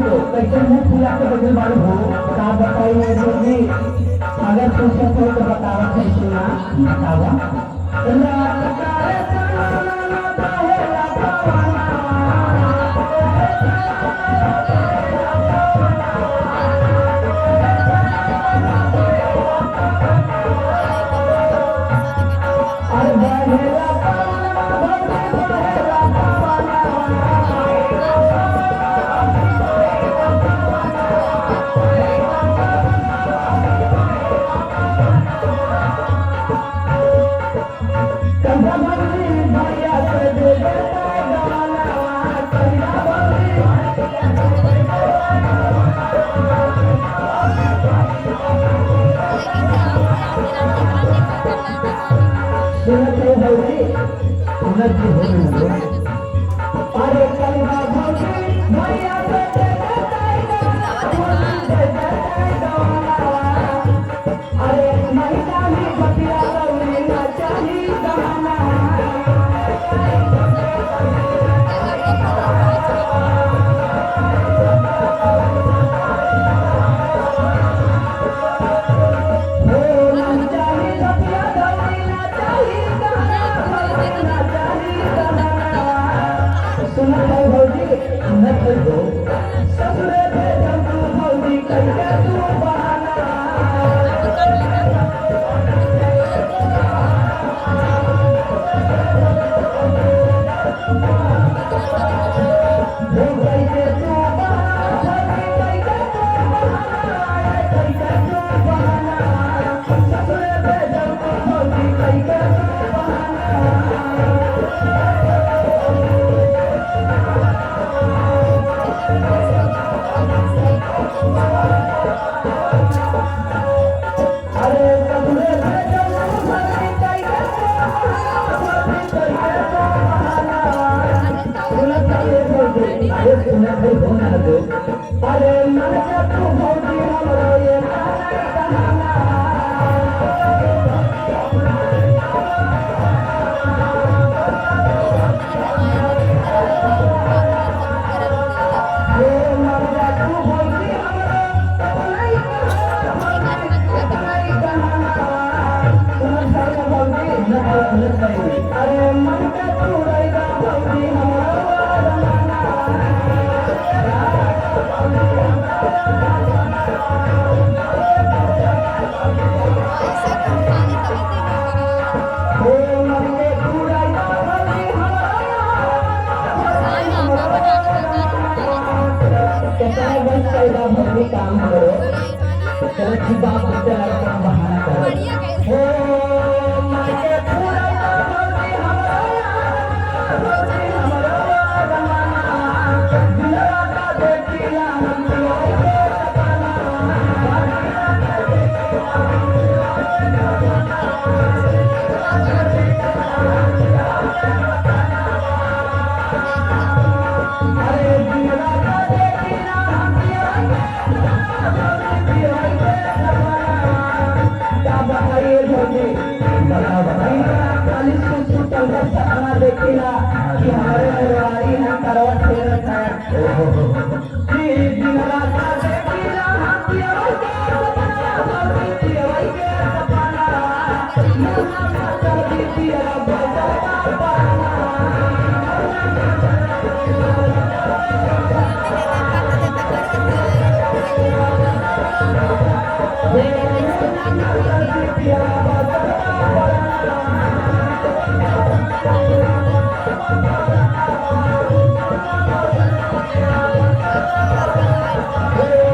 को कैसे मुंह फुला के बदल बालू हो का बताइए जो भी अगर कुछ हो तो बतावा है सुना बतावा काम करो चलो ठीक आप बहाना करो सपना देखिला कि हमारे परिवारी है करवट दे रखा है कि दिन रात देखिला हम पियवई के सपना हम पियवई के सपना मुन्ना कर दी पिया बजा पाना Hey